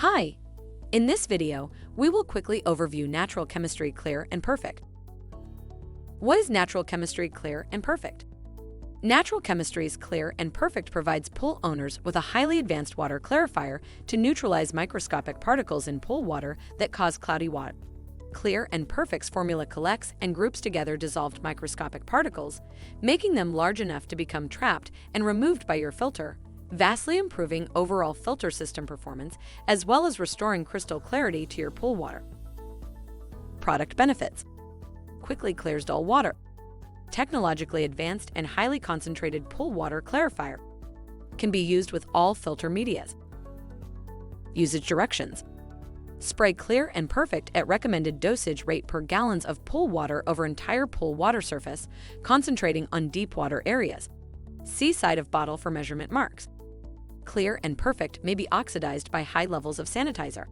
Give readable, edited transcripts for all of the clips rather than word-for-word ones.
Hi! In this video, we will quickly overview natural chemistry clear and perfect. What is natural chemistry clear and perfect? Natural chemistry's clear and perfect provides pool owners with a highly advanced water clarifier to neutralize microscopic particles in pool water that cause cloudy water. Clear and perfect's formula collects and groups together dissolved microscopic particles, making them large enough to become trapped and removed by your filter, vastly improving overall filter system performance as well as restoring crystal clarity to your pool water. Product benefits: quickly clears dull water. Technologically advanced and highly concentrated pool water clarifier. Can be used with all filter medias. Usage directions: spray clear and perfect at recommended dosage rate per gallons of pool water over entire pool water surface, concentrating on deep water areas. See side of bottle for measurement marks. Clear and perfect may be oxidized by high levels of sanitizer.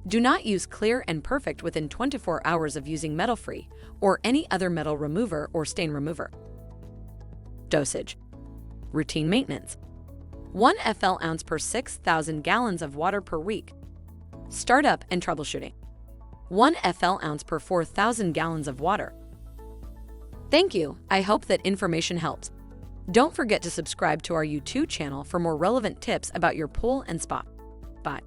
Do not use clear and perfect within 24 hours of using metal-free or any other metal remover or stain remover. Dosage: routine maintenance. 1 FL/ounce per 6,000 gallons of water per week. Startup and troubleshooting: 1 FL/ounce per 4,000 gallons of water. Thank you. I hope that information helps. Don't forget to subscribe to our YouTube channel for more relevant tips about your pool and spa. Bye.